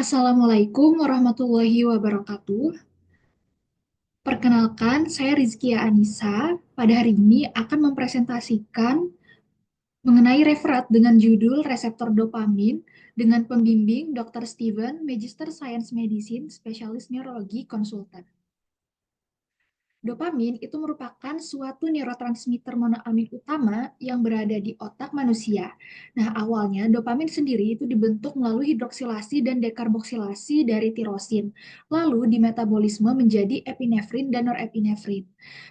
Assalamualaikum warahmatullahi wabarakatuh. Perkenalkan, saya Rizkia Anissa. Pada hari ini akan mempresentasikan mengenai referat dengan judul Reseptor Dopamin dengan pembimbing Dr. Steven, Magister Science Medicine, Spesialis Neurologi Konsultan. Dopamin itu merupakan suatu neurotransmitter monoamin utama yang berada di otak manusia. Nah, awalnya dopamin sendiri itu dibentuk melalui hidroksilasi dan dekarboksilasi dari tirosin, lalu dimetabolisme menjadi epinefrin dan norepinefrin.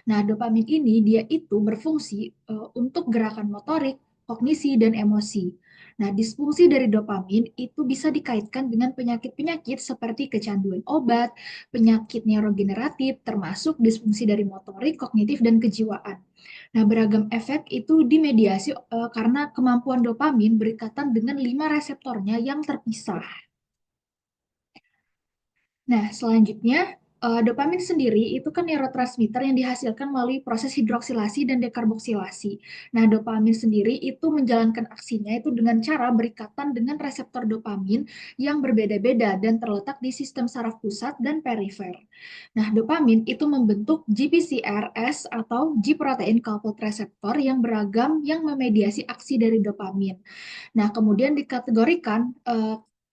Nah, dopamin ini dia itu berfungsi untuk gerakan motorik, kognisi, dan emosi. Nah, disfungsi dari dopamin itu bisa dikaitkan dengan penyakit-penyakit seperti kecanduan obat, penyakit neurogeneratif, termasuk disfungsi dari motorik, kognitif, dan kejiwaan. Nah, beragam efek itu dimediasi karena kemampuan dopamin berikatan dengan 5 reseptornya yang terpisah. Nah, selanjutnya, dopamin sendiri itu kan neurotransmitter yang dihasilkan melalui proses hidroksilasi dan dekarboksilasi. Nah, dopamin sendiri itu menjalankan aksinya itu dengan cara berikatan dengan reseptor dopamin yang berbeda-beda dan terletak di sistem saraf pusat dan perifer. Nah, dopamin itu membentuk GPCRS atau G-protein coupled receptor yang beragam yang memediasi aksi dari dopamin. Nah, kemudian dikategorikan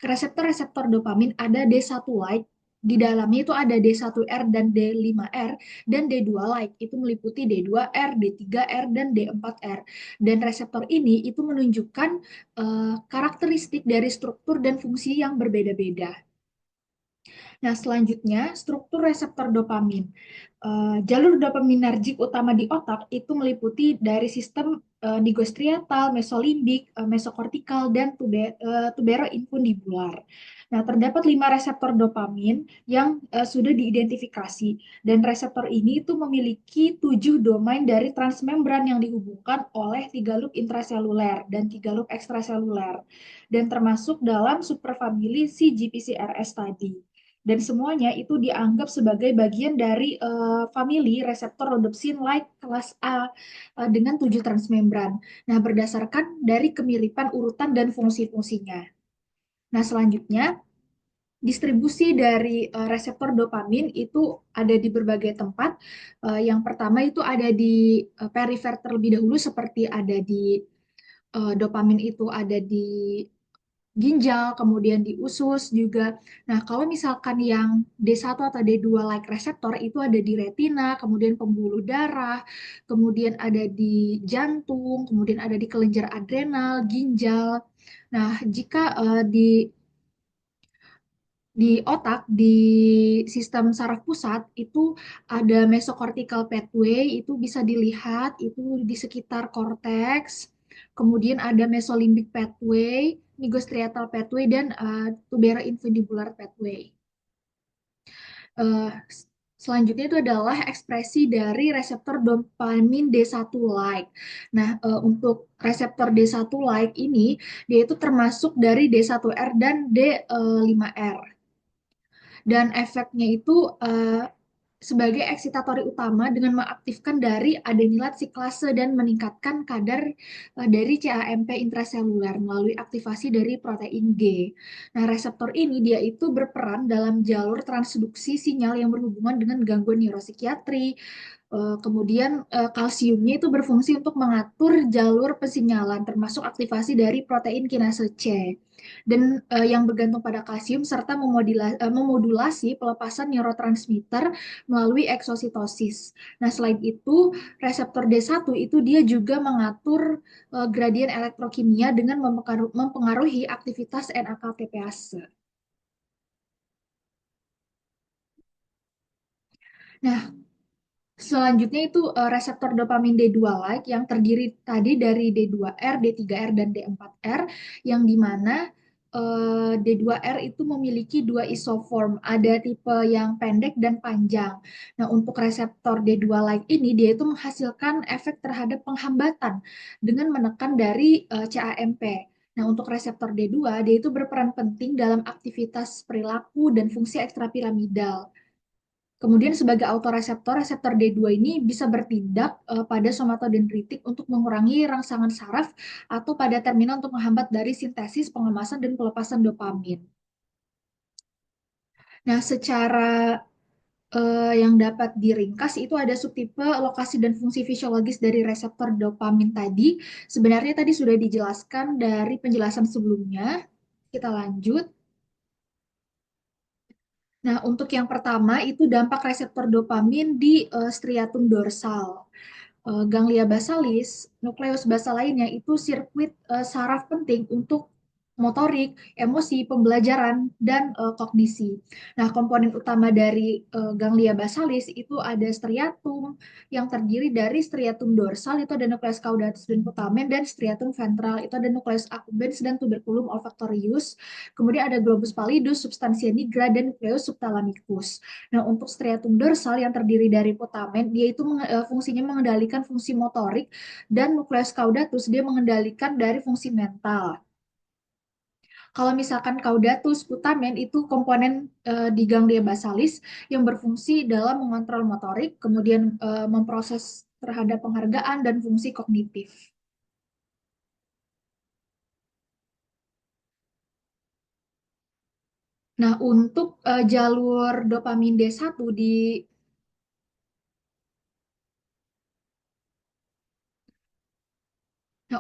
reseptor-reseptor dopamin ada D1-like, di dalamnya itu ada D1R dan D5R, dan D2-like, itu meliputi D2R, D3R, dan D4R. Dan reseptor ini itu menunjukkan karakteristik dari struktur dan fungsi yang berbeda-beda. Nah, selanjutnya struktur reseptor dopamin. Jalur dopaminergik utama di otak itu meliputi dari sistem digostriatal, mesolimbik, mesokortikal, dan tuberoinfundibular. Nah, terdapat 5 reseptor dopamin yang sudah diidentifikasi, dan reseptor ini itu memiliki 7 domain dari transmembran yang dihubungkan oleh 3 loop intraseluler dan 3 loop ekstraseluler, dan termasuk dalam superfamili si GPCRS tadi. Dan semuanya itu dianggap sebagai bagian dari famili reseptor rhodopsin like kelas A dengan 7 transmembran. Nah, berdasarkan dari kemiripan urutan dan fungsi-fungsinya. Nah, selanjutnya distribusi dari reseptor dopamin itu ada di berbagai tempat. Yang pertama itu ada di perifer terlebih dahulu, seperti ada di dopamin itu ada di ginjal, kemudian di usus juga. Nah, kalau misalkan yang D1 atau D2 like reseptor itu ada di retina, kemudian pembuluh darah, kemudian ada di jantung, kemudian ada di kelenjar adrenal, ginjal. Nah, jika di otak, di sistem saraf pusat itu ada mesocortical pathway, itu bisa dilihat itu di sekitar korteks. Kemudian ada mesolimbic pathway, nigrostriatal pathway, dan tuberoinfundibular pathway. Eh, Selanjutnya itu adalah ekspresi dari reseptor dopamin D1-like. Nah, untuk reseptor D1-like ini, dia itu termasuk dari D1R dan D5R. Dan efeknya itu sebagai eksitatori utama dengan mengaktifkan dari adenilat siklase dan meningkatkan kadar dari CAMP intraseluler melalui aktivasi dari protein G. Nah, reseptor ini dia itu berperan dalam jalur transduksi sinyal yang berhubungan dengan gangguan neuropsikiatri. Kemudian kalsiumnya itu berfungsi untuk mengatur jalur pesinyalan, termasuk aktivasi dari protein kinase C, dan yang bergantung pada kalsium serta memodulasi pelepasan neurotransmitter melalui eksositosis. Nah, selain itu, reseptor D1 itu dia juga mengatur gradien elektrokimia dengan mempengaruhi aktivitas NAKTPase. Nah, selanjutnya itu reseptor dopamin D2-like yang terdiri tadi dari D2R, D3R, dan D4R, yang dimana D2R itu memiliki dua isoform, ada tipe yang pendek dan panjang. Nah, untuk reseptor D2-like ini, dia itu menghasilkan efek terhadap penghambatan dengan menekan dari CAMP. Nah, untuk reseptor D2, dia itu berperan penting dalam aktivitas perilaku dan fungsi ekstrapiramidal. Kemudian sebagai autoreseptor, reseptor D2 ini bisa bertindak pada somatodendritik untuk mengurangi rangsangan saraf atau pada terminal untuk menghambat dari sintesis, pengemasan, dan pelepasan dopamin. Nah, secara yang dapat diringkas itu ada subtipe lokasi dan fungsi fisiologis dari reseptor dopamin tadi. Sebenarnya tadi sudah dijelaskan dari penjelasan sebelumnya. Kita lanjut. Nah, untuk yang pertama itu dampak reseptor dopamin di striatum dorsal. Ganglia basalis, nukleus basal lainnya itu sirkuit saraf penting untuk motorik, emosi, pembelajaran, dan kognisi. Nah, komponen utama dari ganglia basalis itu ada striatum yang terdiri dari striatum dorsal itu ada nukleus caudatus dan putamen dan striatum ventral itu ada nukleus accumbens dan tuberculum olfactorius. Kemudian ada globus pallidus, substantia nigra, dan nukleus subthalamicus. Nah, untuk striatum dorsal yang terdiri dari putamen, dia itu fungsinya mengendalikan fungsi motorik dan nukleus caudatus dia mengendalikan dari fungsi mental. Kalau misalkan caudatus putamen itu komponen di ganglia basalis yang berfungsi dalam mengontrol motorik, kemudian memproses terhadap penghargaan dan fungsi kognitif. Nah, untuk jalur dopamin D1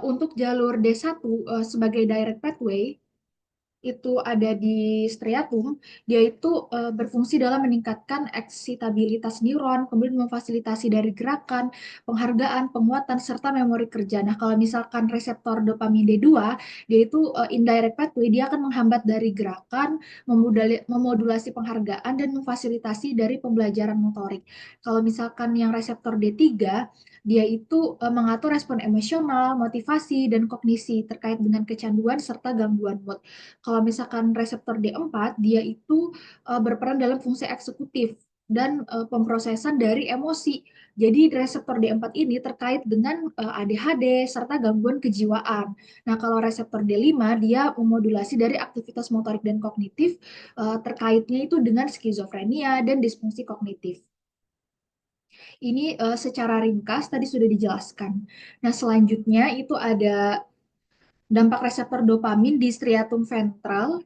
untuk jalur D1 sebagai direct pathway itu ada di striatum, dia itu berfungsi dalam meningkatkan eksitabilitas neuron, kemudian memfasilitasi dari gerakan, penghargaan, penguatan, serta memori kerja. Nah, kalau misalkan reseptor dopamin D2, dia itu indirect pathway, dia akan menghambat dari gerakan, memodulasi penghargaan, dan memfasilitasi dari pembelajaran motorik. Kalau misalkan yang reseptor D3, dia itu mengatur respon emosional, motivasi, dan kognisi terkait dengan kecanduan serta gangguan mood. Kalau misalkan reseptor D4, dia itu berperan dalam fungsi eksekutif dan pemrosesan dari emosi. Jadi reseptor D4 ini terkait dengan ADHD serta gangguan kejiwaan. Nah, kalau reseptor D5 dia memodulasi dari aktivitas motorik dan kognitif terkaitnya itu dengan skizofrenia dan disfungsi kognitif. Ini secara ringkas tadi sudah dijelaskan. Nah, selanjutnya itu ada dampak reseptor dopamin di striatum ventral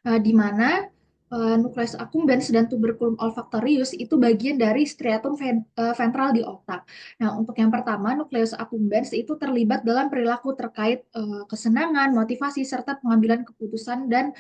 di mana nukleus accumbens dan tuberculum olfactorius itu bagian dari striatum ventral di otak. Nah, untuk yang pertama, nukleus accumbens itu terlibat dalam perilaku terkait kesenangan, motivasi, serta pengambilan keputusan dan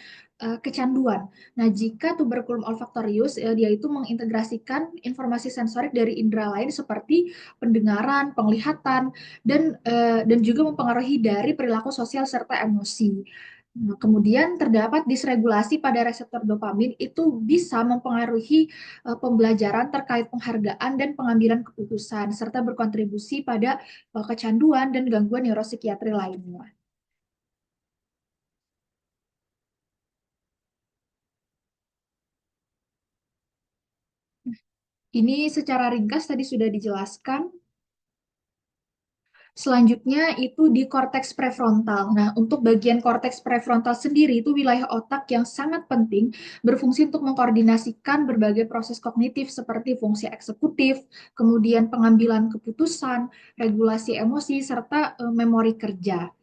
kecanduan. Nah, jika tuberculum olfactorius, dia itu mengintegrasikan informasi sensorik dari indera lain seperti pendengaran, penglihatan, dan juga mempengaruhi dari perilaku sosial serta emosi. Nah, kemudian terdapat disregulasi pada reseptor dopamin itu bisa mempengaruhi pembelajaran terkait penghargaan dan pengambilan keputusan serta berkontribusi pada kecanduan dan gangguan neuropsikiatri lainnya. Ini secara ringkas tadi sudah dijelaskan. Selanjutnya itu di korteks prefrontal. Nah, untuk bagian korteks prefrontal sendiri itu wilayah otak yang sangat penting berfungsi untuk mengkoordinasikan berbagai proses kognitif seperti fungsi eksekutif, kemudian pengambilan keputusan, regulasi emosi, serta memori kerja.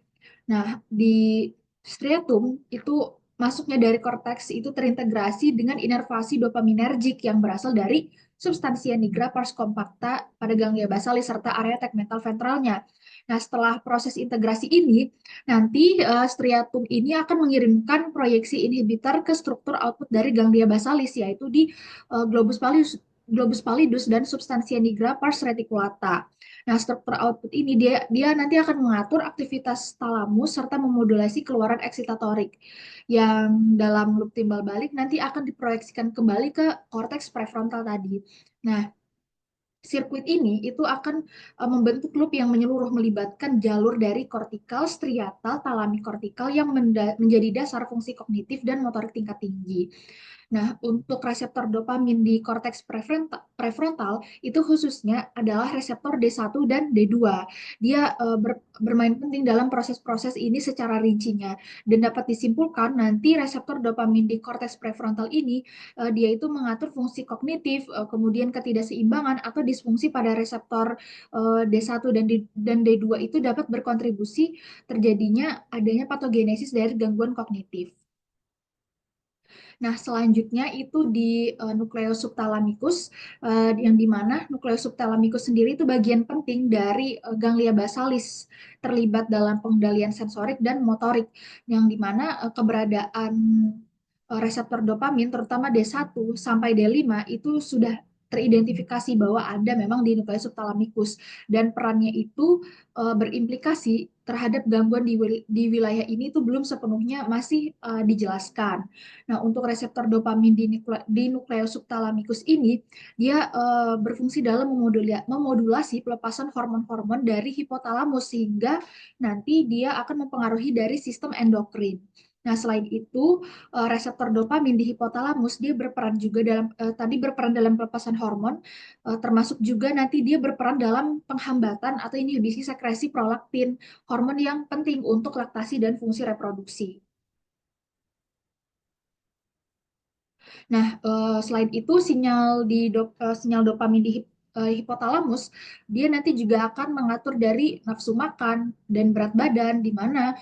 Nah, di striatum itu masuknya dari korteks itu terintegrasi dengan inervasi dopaminergik yang berasal dari substansia nigra pars compacta pada ganglia basalis serta area tegmental ventralnya. Nah, setelah proses integrasi ini, nanti striatum ini akan mengirimkan proyeksi inhibitor ke struktur output dari ganglia basalis, yaitu di globus pallidus dan substansia nigra pars reticulata. Nah, struktur output ini dia nanti akan mengatur aktivitas talamus serta memodulasi keluaran eksitatorik yang dalam loop timbal balik nanti akan diproyeksikan kembali ke korteks prefrontal tadi. Nah, sirkuit ini itu akan membentuk loop yang menyeluruh melibatkan jalur dari kortikal, striatal, talamikortikal yang menjadi dasar fungsi kognitif dan motorik tingkat tinggi. Nah, untuk reseptor dopamin di korteks prefrontal itu khususnya adalah reseptor D1 dan D2. Dia bermain penting dalam proses-proses ini secara rincinya dan dapat disimpulkan nanti reseptor dopamin di korteks prefrontal ini dia itu mengatur fungsi kognitif, kemudian ketidakseimbangan atau disfungsi pada reseptor D1 dan D2 itu dapat berkontribusi terjadinya adanya patogenesis dari gangguan kognitif. Nah, selanjutnya itu di nukleus subthalamikus, yang dimana nukleus subthalamikus sendiri itu bagian penting dari ganglia basalis, terlibat dalam pengendalian sensorik dan motorik, yang dimana keberadaan reseptor dopamin, terutama D1 sampai D5, itu sudah teridentifikasi bahwa ada memang di nukleus subthalamikus, dan perannya itu berimplikasi terhadap gangguan di wilayah ini itu belum sepenuhnya masih dijelaskan. Nah, untuk reseptor dopamin di nukleus subthalamikus ini, dia berfungsi dalam memodulasi pelepasan hormon-hormon dari hipotalamus sehingga nanti dia akan mempengaruhi dari sistem endokrin. Nah, selain itu, reseptor dopamin di hipotalamus dia berperan juga tadi berperan dalam pelepasan hormon, termasuk juga nanti dia berperan dalam penghambatan atau inhibisi sekresi prolaktin, hormon yang penting untuk laktasi dan fungsi reproduksi. Nah, selain itu sinyal dopamin di hipotalamus dia nanti juga akan mengatur dari nafsu makan dan berat badan, di mana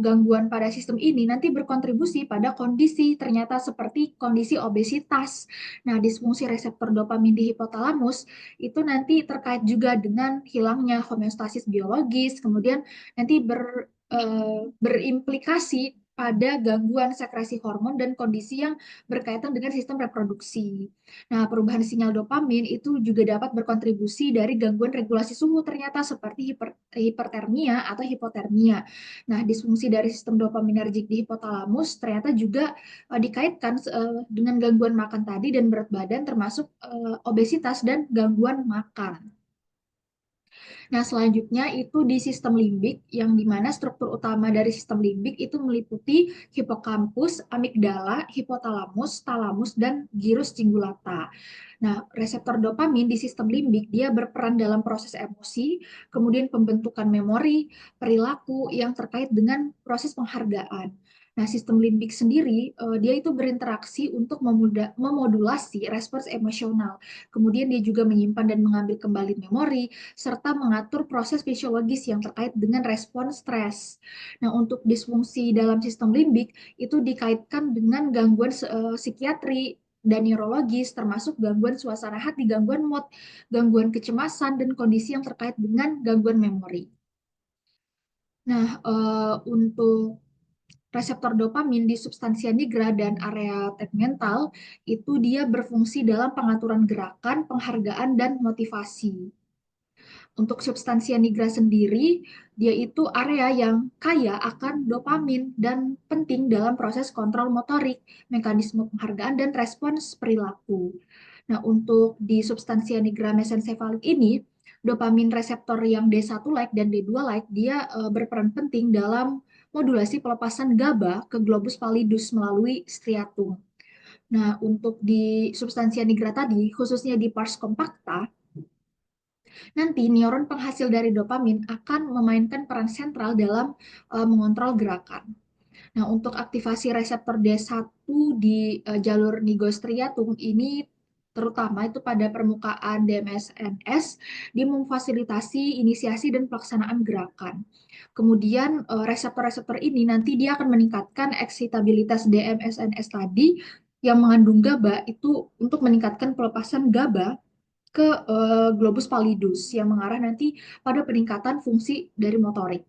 gangguan pada sistem ini nanti berkontribusi pada kondisi ternyata seperti kondisi obesitas. Nah, disfungsi reseptor dopamin di hipotalamus itu nanti terkait juga dengan hilangnya homeostasis biologis, kemudian nanti berimplikasi pada gangguan sekresi hormon dan kondisi yang berkaitan dengan sistem reproduksi. Nah, perubahan sinyal dopamin itu juga dapat berkontribusi dari gangguan regulasi suhu ternyata seperti hipertermia atau hipotermia. Nah, disfungsi dari sistem dopaminergik di hipotalamus ternyata juga dikaitkan dengan gangguan makan tadi dan berat badan termasuk obesitas dan gangguan makan. Nah, selanjutnya itu di sistem limbik, yang dimana struktur utama dari sistem limbik itu meliputi hipokampus, amigdala, hipotalamus, talamus, dan gyrus cingulata. Nah, reseptor dopamin di sistem limbik dia berperan dalam proses emosi, kemudian pembentukan memori, perilaku yang terkait dengan proses penghargaan. Nah, sistem limbik sendiri dia itu berinteraksi untuk memodulasi respons emosional. Kemudian dia juga menyimpan dan mengambil kembali memori serta mengatur proses fisiologis yang terkait dengan respons stres. Nah, untuk disfungsi dalam sistem limbik itu dikaitkan dengan gangguan psikiatri dan neurologis, termasuk gangguan suasana hati, gangguan mood, gangguan kecemasan, dan kondisi yang terkait dengan gangguan memori. Nah, untuk reseptor dopamin di substansia nigra dan area tegmental itu dia berfungsi dalam pengaturan gerakan, penghargaan, dan motivasi. Untuk substansia nigra sendiri, dia itu area yang kaya akan dopamin dan penting dalam proses kontrol motorik, mekanisme penghargaan, dan respons perilaku. Nah, untuk di substansia nigra mesencephalic ini, dopamin reseptor yang D1-like dan D2-like, dia berperan penting dalam modulasi pelepasan GABA ke globus pallidus melalui striatum. Nah, untuk di substansia nigra tadi, khususnya di pars compacta, nanti neuron penghasil dari dopamin akan memainkan peran sentral dalam mengontrol gerakan. Nah, untuk aktivasi reseptor D1 di jalur nigrostriatum ini terutama itu pada permukaan DMSNS, dia memfasilitasi inisiasi dan pelaksanaan gerakan. Kemudian reseptor-reseptor ini nanti dia akan meningkatkan eksitabilitas DMSNS tadi yang mengandung GABA itu untuk meningkatkan pelepasan GABA ke globus pallidus yang mengarah nanti pada peningkatan fungsi dari motorik.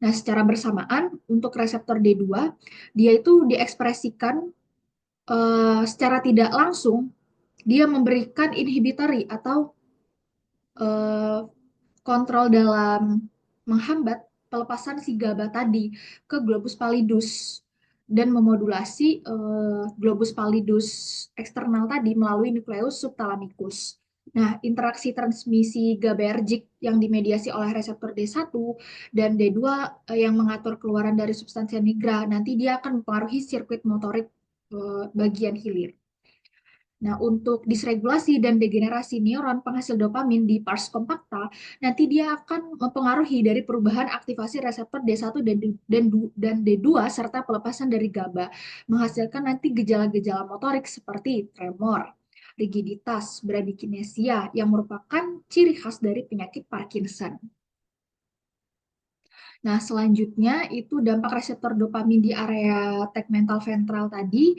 Nah, secara bersamaan untuk reseptor D2, dia itu diekspresikan secara tidak langsung, dia memberikan inhibitory atau eh, kontrol dalam menghambat pelepasan si GABA tadi ke globus pallidus dan memodulasi globus pallidus eksternal tadi melalui nukleus subthalamikus. Nah, interaksi transmisi GABAergic yang dimediasi oleh reseptor D1 dan D2 yang mengatur keluaran dari substansi nigra, nanti dia akan mempengaruhi sirkuit motorik bagian hilir. Nah, untuk disregulasi dan degenerasi neuron penghasil dopamin di pars compacta, nanti dia akan mempengaruhi dari perubahan aktivasi reseptor D1 dan D2 serta pelepasan dari GABA, menghasilkan nanti gejala-gejala motorik seperti tremor, rigiditas, bradykinesia yang merupakan ciri khas dari penyakit Parkinson. Nah, selanjutnya itu dampak reseptor dopamin di area tegmental ventral tadi.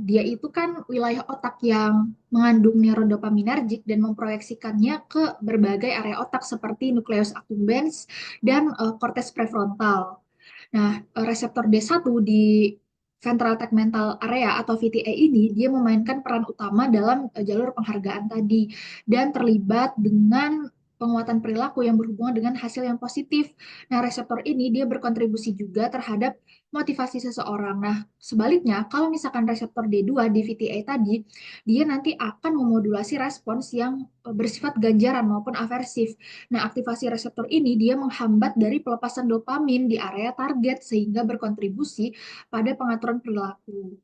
Dia itu kan wilayah otak yang mengandung neurodopaminergic dan memproyeksikannya ke berbagai area otak seperti nucleus accumbens dan cortex prefrontal. Nah, reseptor D1 di ventral tegmental area atau VTA ini dia memainkan peran utama dalam jalur penghargaan tadi dan terlibat dengan penguatan perilaku yang berhubungan dengan hasil yang positif. Nah, reseptor ini dia berkontribusi juga terhadap motivasi seseorang. Nah, sebaliknya, kalau misalkan reseptor D2 di VTA tadi, dia nanti akan memodulasi respons yang bersifat ganjaran maupun aversif. Nah, aktivasi reseptor ini dia menghambat dari pelepasan dopamin di area target sehingga berkontribusi pada pengaturan perilaku.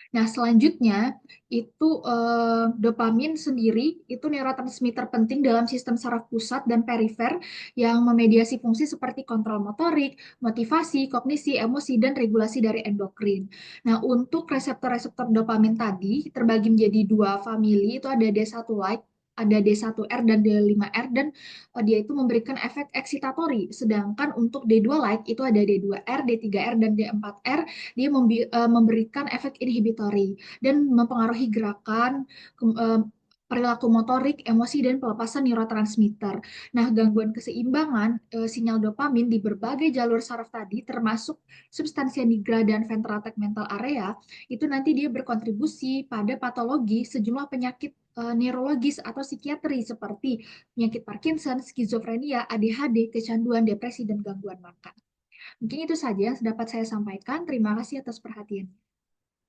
Nah, selanjutnya itu dopamin sendiri itu neurotransmitter penting dalam sistem saraf pusat dan perifer yang memediasi fungsi seperti kontrol motorik, motivasi, kognisi, emosi, dan regulasi dari endokrin. Nah, untuk reseptor-reseptor dopamin tadi terbagi menjadi dua famili, itu ada D1 like, ada D1R dan D5R, dan dia itu memberikan efek eksitatori. Sedangkan untuk D2 like itu ada D2R, D3R, dan D4R, dia memberikan efek inhibitory dan mempengaruhi gerakan, perilaku motorik, emosi, dan pelepasan neurotransmitter. Nah, gangguan keseimbangan sinyal dopamin di berbagai jalur saraf tadi, termasuk substansia nigra dan ventral tegmental area, itu nanti dia berkontribusi pada patologi sejumlah penyakit neurologis atau psikiatri seperti penyakit Parkinson, skizofrenia, ADHD, kecanduan, depresi, dan gangguan makan. Mungkin itu saja yang dapat saya sampaikan. Terima kasih atas perhatian.